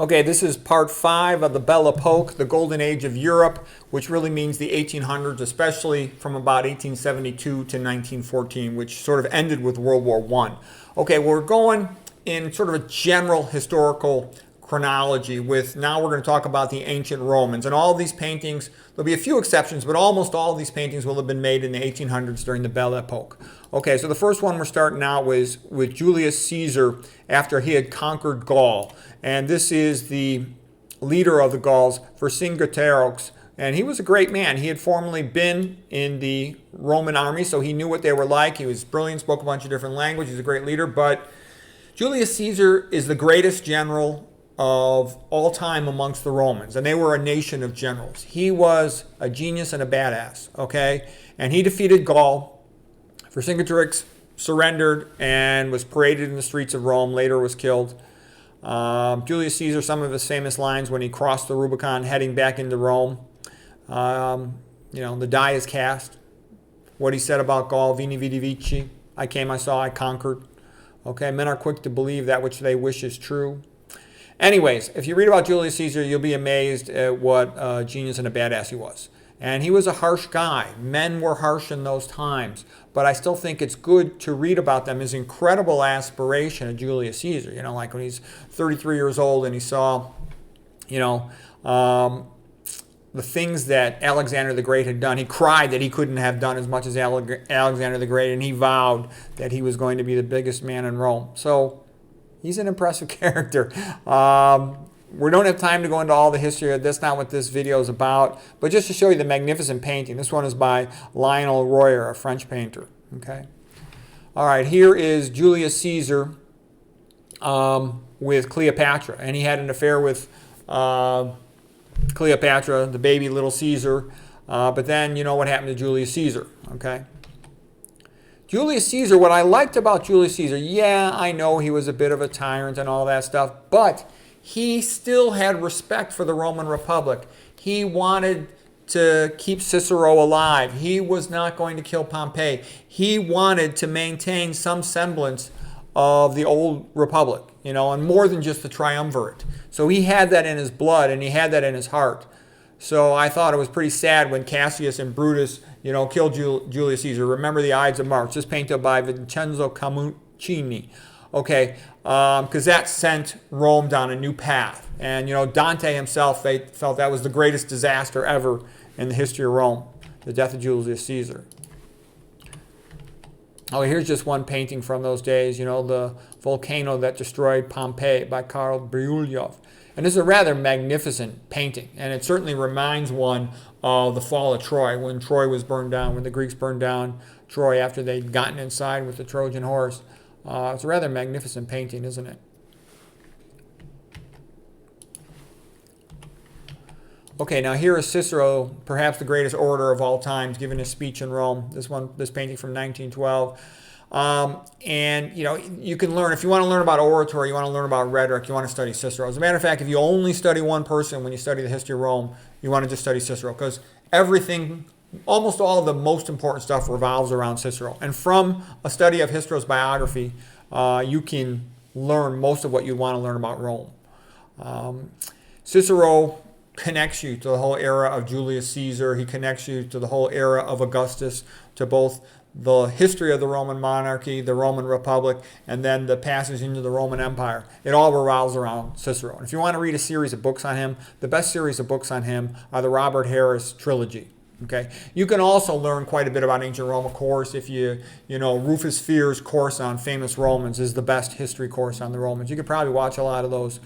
Okay, this is part 5 of the Belle Epoch, the golden age of Europe, which really means the 1800s, especially from about 1872 to 1914, which sort of ended with World War I. Okay, we're going in sort of a general historical chronology with, now we're going to talk about the ancient Romans. And all of these paintings, there'll be a few exceptions, but almost all of these paintings will have been made in the 1800s during the Belle Epoch. Okay, so the first one we're starting out with Julius Caesar after he had conquered Gaul. And this is the leader of the Gauls, Vercingetorix. And he was a great man. He had formerly been in the Roman army, so he knew what they were like. He was brilliant, spoke a bunch of different languages, he's a great leader. But Julius Caesar is the greatest general of all time amongst the Romans, and they were a nation of generals. He was a genius and a badass, okay? And he defeated Gaul. Vercingetorix surrendered and was paraded in the streets of Rome, later was killed. Julius Caesar, some of his famous lines when he crossed the Rubicon heading back into Rome. The die is cast. What he said about Gaul, Vini Vidi Vici, I came, I saw, I conquered. Okay, men are quick to believe that which they wish is true. Anyways, if you read about Julius Caesar, you'll be amazed at what a genius and a badass he was. And he was a harsh guy. Men were harsh in those times. But I still think it's good to read about them. His incredible aspiration of Julius Caesar. You know, like when he's 33 years old and he saw, the things that Alexander the Great had done. He cried that he couldn't have done as much as Alexander the Great. And he vowed that he was going to be the biggest man in Rome. So he's an impressive character. We don't have time to go into all the history. That's not what this video is about. But just to show you the magnificent painting. This one is by Lionel Royer, a French painter. Okay. All right, here is Julius Caesar with Cleopatra. And he had an affair with Cleopatra, the baby little Caesar. But then you know what happened to Julius Caesar. Okay. Julius Caesar, what I liked about Julius Caesar, yeah, I know he was a bit of a tyrant and all that stuff, but he still had respect for the Roman Republic. He wanted to keep Cicero alive. He was not going to kill Pompey. He wanted to maintain some semblance of the old republic, and more than just the triumvirate. So he had that in his blood and he had that in his heart. So I thought it was pretty sad when Cassius and Brutus, killed Julius Caesar. Remember the Ides of March. This painted by Vincenzo Camuccini. Okay, because that sent Rome down a new path. And, Dante himself, they felt that was the greatest disaster ever in the history of Rome, the death of Julius Caesar. Oh, here's just one painting from those days, the volcano that destroyed Pompeii by Karl Brjullov. And this is a rather magnificent painting, and it certainly reminds one of the fall of Troy, when Troy was burned down, when the Greeks burned down Troy after they'd gotten inside with the Trojan horse. It's a rather magnificent painting, isn't it? Okay, now here is Cicero, perhaps the greatest orator of all times, giving a speech in Rome. This painting from 1912. And you can learn, if you want to learn about oratory, you want to learn about rhetoric, you want to study Cicero. As a matter of fact, if you only study one person when you study the history of Rome, you want to just study Cicero, because everything, almost all of the most important stuff revolves around Cicero. And from a study of Cicero's biography, you can learn most of what you want to learn about Rome. Cicero connects you to the whole era of Julius Caesar. He connects you to the whole era of Augustus, to both the history of the Roman monarchy, the Roman Republic, and then the passage into the Roman Empire. It all revolves around Cicero. And if you want to read a series of books on him, the best series of books on him are the Robert Harris trilogy. Okay. You can also learn quite a bit about ancient Rome, of course, if Rufus Fear's course on famous Romans is the best history course on the Romans. You could probably watch a lot of those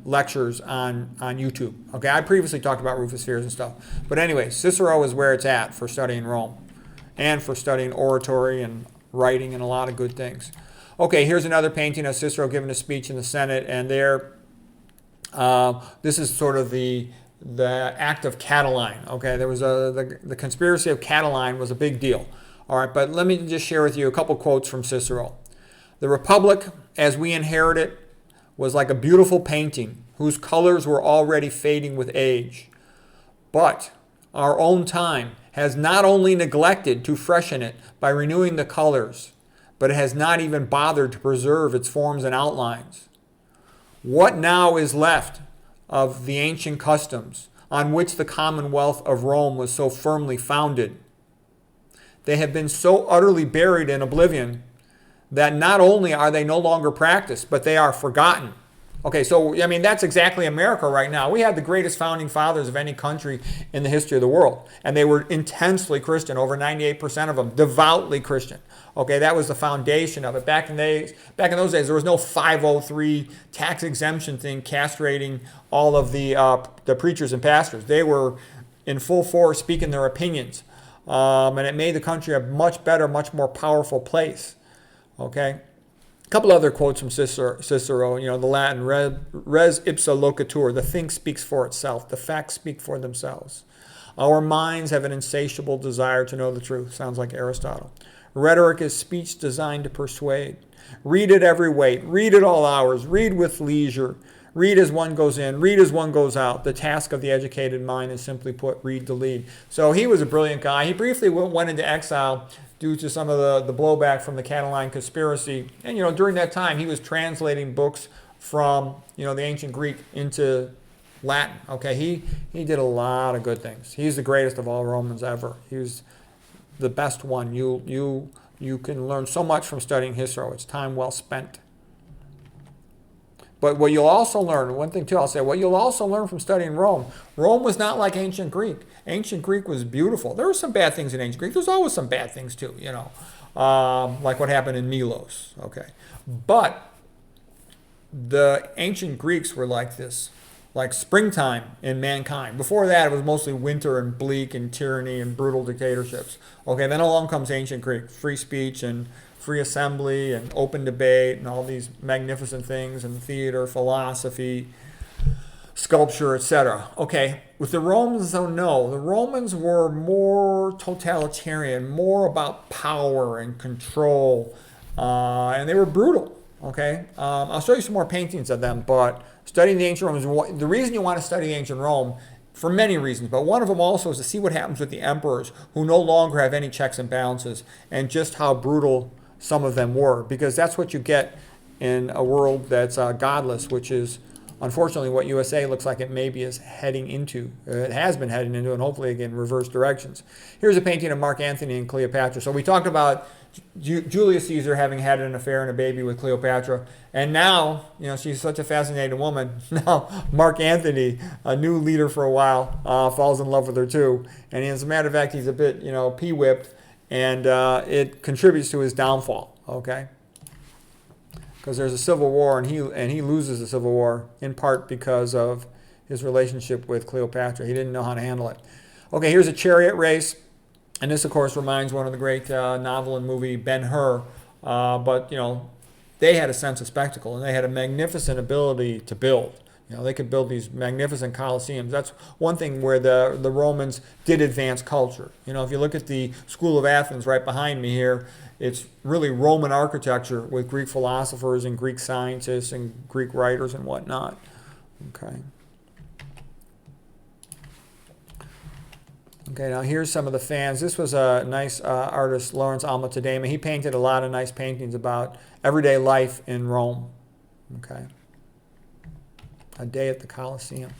lectures on YouTube. Okay, I previously talked about Rufus Fear's and stuff. But anyway, Cicero is where it's at for studying Rome and for studying oratory and writing and a lot of good things. Okay, here's another painting of Cicero giving a speech in the Senate, and this is sort of the act of Catiline. Okay, there was the conspiracy of Catiline was a big deal. All right, but let me just share with you a couple quotes from Cicero. The Republic, as we inherit it, was like a beautiful painting whose colors were already fading with age. But our own time has not only neglected to freshen it by renewing the colors, but it has not even bothered to preserve its forms and outlines. What now is left of the ancient customs on which the Commonwealth of Rome was so firmly founded? They have been so utterly buried in oblivion that not only are they no longer practiced, but they are forgotten. Okay, so, I mean, that's exactly America right now. We had the greatest founding fathers of any country in the history of the world, and they were intensely Christian, over 98% of them, devoutly Christian. Okay, that was the foundation of it. Back in those days, there was no 503 tax exemption thing castrating all of the preachers and pastors. They were in full force speaking their opinions, and it made the country a much better, much more powerful place. Okay. A couple other quotes from Cicero, the Latin, res ipsa loquitur, the thing speaks for itself, the facts speak for themselves. Our minds have an insatiable desire to know the truth, sounds like Aristotle. Rhetoric is speech designed to persuade. Read at every weight, read at all hours, read with leisure, read as one goes in, read as one goes out. The task of the educated mind is simply put, read to lead. So he was a brilliant guy. He briefly went into exile due to some of the blowback from the Catalan conspiracy. And, during that time, he was translating books from, the ancient Greek into Latin. Okay, he did a lot of good things. He's the greatest of all Romans ever. He was the best one. You can learn so much from studying Cicero. It's time well spent. But what you'll also learn, one thing too I'll say, what you'll also learn from studying Rome was not like ancient Greek. Ancient Greek was beautiful. There were some bad things in ancient Greek. There's always some bad things too, like what happened in Milos, okay? But the ancient Greeks were like this, like springtime in mankind. Before that, it was mostly winter and bleak and tyranny and brutal dictatorships. Okay, then along comes ancient Greek, free speech and free assembly and open debate and all these magnificent things, and theater, philosophy, sculpture, etc. Okay, with the Romans, though, no. The Romans were more totalitarian, more about power and control, and they were brutal. Okay, I'll show you some more paintings of them, but studying the ancient Romans, the reason you want to study ancient Rome, for many reasons, but one of them also is to see what happens with the emperors who no longer have any checks and balances, and just how brutal some of them were, because that's what you get in a world that's godless, which is unfortunately what USA looks like it maybe is heading into. It has been heading into, and hopefully again reverse directions. Here's a painting of Mark Antony and Cleopatra. So we talked about Julius Caesar having had an affair and a baby with Cleopatra, and now, she's such a fascinating woman. Now Mark Antony, a new leader for a while, falls in love with her too, and as a matter of fact, he's a bit, pee-whipped, and it contributes to his downfall. Okay, because there's a civil war, and he loses the civil war in part because of his relationship with Cleopatra. He didn't know how to handle it. Okay, here's a chariot race. And this, of course, reminds one of the great novel and movie Ben-Hur. But, they had a sense of spectacle, and they had a magnificent ability to build. They could build these magnificent coliseums. That's one thing where the Romans did advance culture. If you look at the School of Athens right behind me here, it's really Roman architecture with Greek philosophers and Greek scientists and Greek writers and whatnot. Okay. Okay, now here's some of the fans. This was a nice artist, Lawrence Alma Tadema. He painted a lot of nice paintings about everyday life in Rome. Okay. A day at the Colosseum.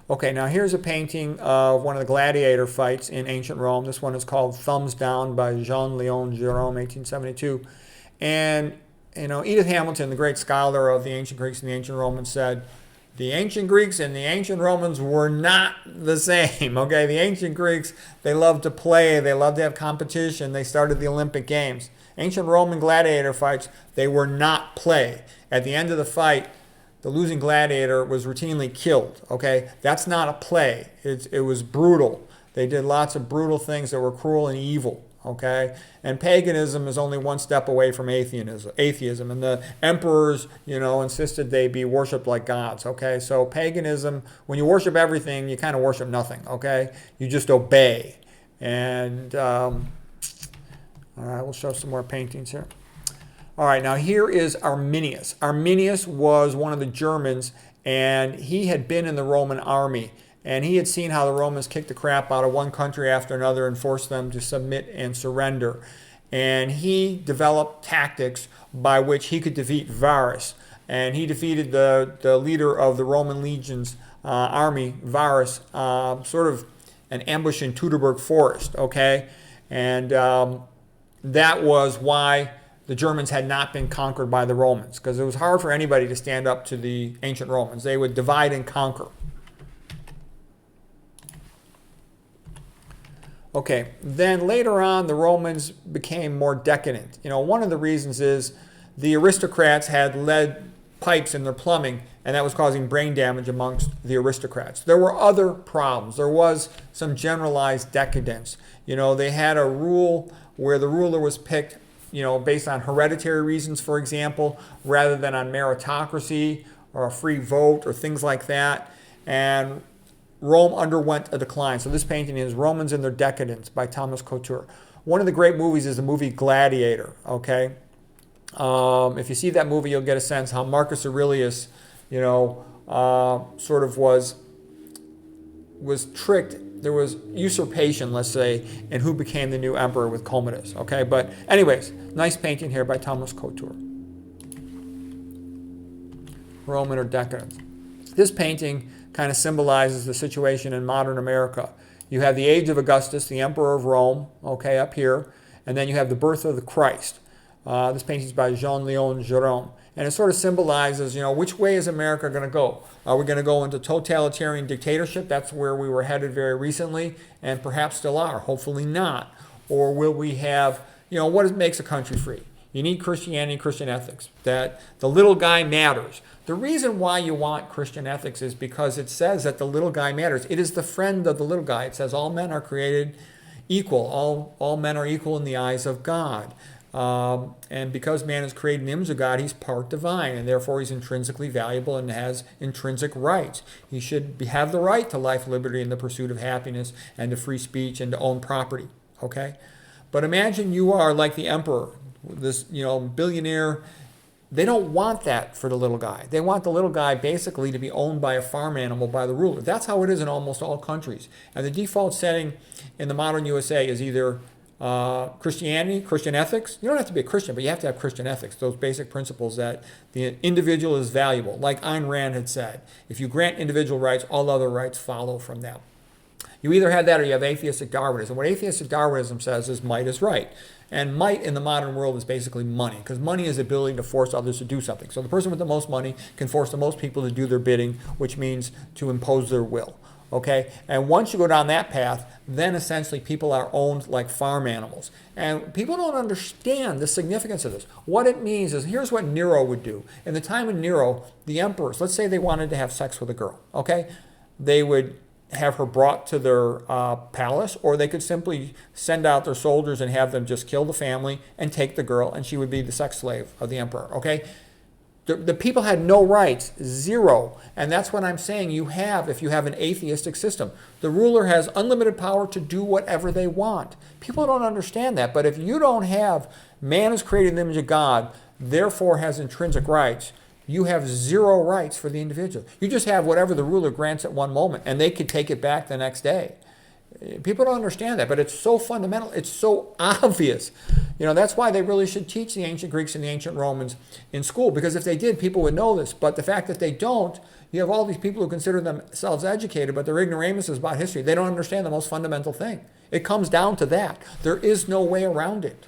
Okay, now here's a painting of one of the gladiator fights in ancient Rome. This one is called Thumbs Down by Jean-Léon Gérôme, 1872. And, Edith Hamilton, the great scholar of the ancient Greeks and the ancient Romans, said, the ancient Greeks and the ancient Romans were not the same, okay? The ancient Greeks, they loved to play, they loved to have competition, they started the Olympic Games. Ancient Roman gladiator fights, they were not play. At the end of the fight, the losing gladiator was routinely killed, okay? That's not a play. It was brutal. They did lots of brutal things that were cruel and evil, okay? And paganism is only one step away from atheism. And the emperors, insisted they be worshipped like gods, okay? So paganism, when you worship everything, you kind of worship nothing, okay? You just obey. And, all right, we'll show some more paintings here. All right, now here is Arminius. Arminius was one of the Germans, and he had been in the Roman army. And he had seen how the Romans kicked the crap out of one country after another and forced them to submit and surrender. And he developed tactics by which he could defeat Varus. and he defeated the leader of the Roman legions army, Varus, sort of an ambush in Teutoburg Forest, okay? And that was why the Germans had not been conquered by the Romans, because it was hard for anybody to stand up to the ancient Romans. They would divide and conquer. Okay, then later on, the Romans became more decadent. You know, one of the reasons is the aristocrats had lead pipes in their plumbing, and that was causing brain damage amongst the aristocrats. There were other problems. There was some generalized decadence. You know, they had a rule where the ruler was picked, you know, based on hereditary reasons, for example, rather than on meritocracy or a free vote or things like that. And Rome underwent a decline. So this painting is Romans in Their Decadence by Thomas Couture. One of the great movies is the movie Gladiator, okay? If you see that movie, you'll get a sense how Marcus Aurelius, you know, sort of was tricked. There was usurpation, let's say, in who became the new emperor with Commodus, okay? But anyways, nice painting here by Thomas Couture. Rome in Her Decadence. This painting kind of symbolizes the situation in modern America. You have the age of Augustus, the emperor of Rome, okay, up here, and then you have the birth of the Christ. This painting is by Jean-Léon Gérôme, and it sort of symbolizes, you know, which way is America going to go? Are we going to go into totalitarian dictatorship? That's where we were headed very recently, and perhaps still are, hopefully not. Or will we have, you know, what makes a country free? You need Christianity, Christian ethics, that the little guy matters. The reason why you want Christian ethics is because it says that the little guy matters. It is the friend of the little guy. It says all men are created equal. All men are equal in the eyes of God. And because man is created in the image of God, he's part divine, and therefore he's intrinsically valuable and has intrinsic rights. He should have the right to life, liberty, and the pursuit of happiness, and to free speech, and to own property. Okay? But imagine you are like the emperor, this, you know, billionaire. They don't want that for the little guy. They want the little guy basically to be owned by a farm animal by the ruler. That's how it is in almost all countries. And the default setting in the modern USA is either Christianity, Christian ethics. You don't have to be a Christian, but you have to have Christian ethics, those basic principles that the individual is valuable. Like Ayn Rand had said, if you grant individual rights, all other rights follow from them. You either have that or you have atheistic Darwinism. What atheistic Darwinism says is might is right. And might in the modern world is basically money, because money is the ability to force others to do something. So the person with the most money can force the most people to do their bidding, which means to impose their will. Okay? And once you go down that path, then essentially people are owned like farm animals. And people don't understand the significance of this. What it means is, here's what Nero would do. In the time of Nero, the emperors, let's say they wanted to have sex with a girl, okay? They would have her brought to their palace, or they could simply send out their soldiers and have them just kill the family and take the girl, and she would be the sex slave of the emperor, okay? The people had no rights, zero. And that's what I'm saying you have if you have an atheistic system. The ruler has unlimited power to do whatever they want. People don't understand that. But if you don't have man is created in the image of God, therefore has intrinsic rights, you have zero rights for the individual. You just have whatever the ruler grants at one moment, and they could take it back the next day. People don't understand that, but it's so fundamental. It's so obvious. You know, that's why they really should teach the ancient Greeks and the ancient Romans in school, because if they did, people would know this. But the fact that they don't, you have all these people who consider themselves educated, but they're ignoramuses about history. They don't understand the most fundamental thing. It comes down to that. There is no way around it.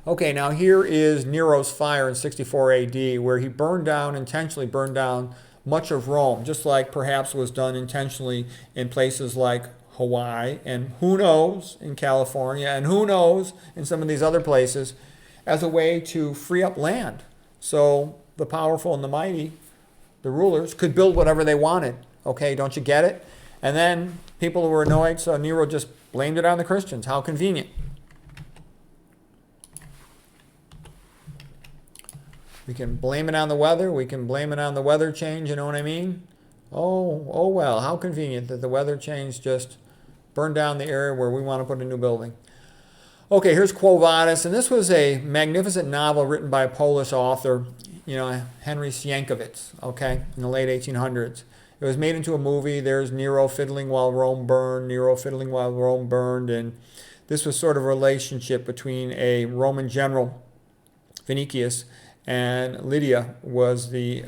Okay, now here is Nero's fire in 64 AD, where he intentionally burned down much of Rome, just like perhaps was done intentionally in places like Hawaii, and who knows in California, and who knows in some of these other places, as a way to free up land. So the powerful and the mighty, the rulers, could build whatever they wanted. Okay, don't you get it? And then people were annoyed, so Nero just blamed it on the Christians. How convenient. We can blame it on the weather. We can blame it on the weather change, you know what I mean? Oh well, how convenient that the weather change just burned down the area where we want to put a new building. Okay, here's Quo Vadis, and this was a magnificent novel written by a Polish author, you know, Henry Sienkiewicz, okay, in the late 1800s. It was made into a movie. There's Nero fiddling while Rome burned, Nero fiddling while Rome burned, and this was sort of a relationship between a Roman general Phoenicius, and Lydia was the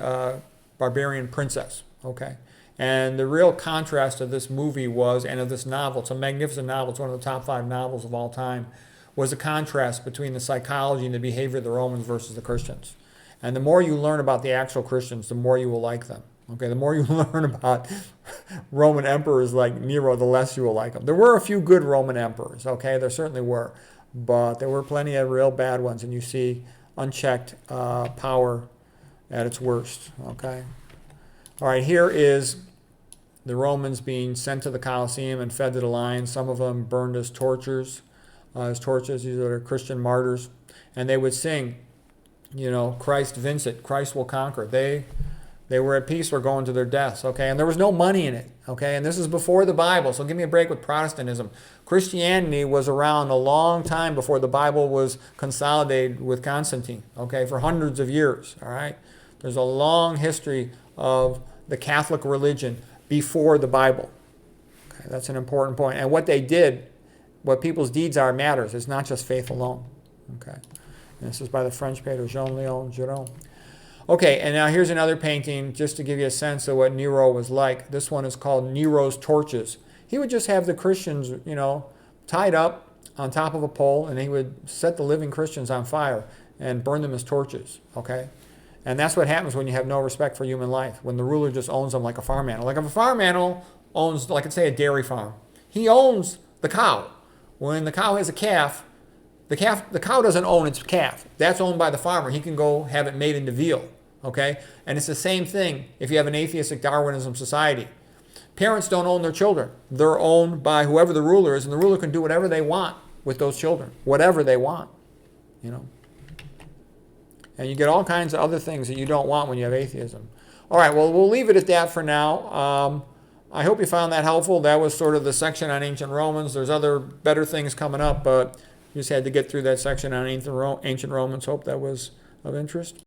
barbarian princess. Okay. And the real contrast of this movie was, and of this novel, it's a magnificent novel, it's one of the top 5 novels of all time, was a contrast between the psychology and the behavior of the Romans versus the Christians. And the more you learn about the actual Christians, the more you will like them. Okay, the more you learn about Roman emperors like Nero, the less you will like them. There were a few good Roman emperors, okay, there certainly were, but there were plenty of real bad ones, and you see unchecked power at its worst, okay. All right, here is the Romans being sent to the Colosseum and fed to the lions. Some of them burned as torches. These are Christian martyrs. And they would sing, Christ vincit, Christ will conquer. They were at peace or going to their deaths, okay? And there was no money in it, okay? And this is before the Bible, so give me a break with Protestantism. Christianity was around a long time before the Bible was consolidated with Constantine, okay, for hundreds of years, all right? There's a long history of the Catholic religion before the Bible. Okay, that's an important point. And what they did, what people's deeds are, matters. It's not just faith alone. Okay, and this is by the French painter Jean-Léon Giraud. Okay, and now here's another painting just to give you a sense of what Nero was like. This one is called Nero's Torches. He would just have the Christians, tied up on top of a pole, and he would set the living Christians on fire and burn them as torches. Okay. And that's what happens when you have no respect for human life, when the ruler just owns them like a farm animal. Like if a farm animal owns, like let's say a dairy farm, he owns the cow. When the cow has a calf, the cow doesn't own its calf. That's owned by the farmer. He can go have it made into veal, okay? And it's the same thing if you have an atheistic Darwinism society. Parents don't own their children. They're owned by whoever the ruler is, and the ruler can do whatever they want with those children, whatever they want, And you get all kinds of other things that you don't want when you have atheism. All right, well, we'll leave it at that for now. I hope you found that helpful. That was sort of the section on ancient Romans. There's other better things coming up, but you just had to get through that section on ancient Romans. Hope that was of interest.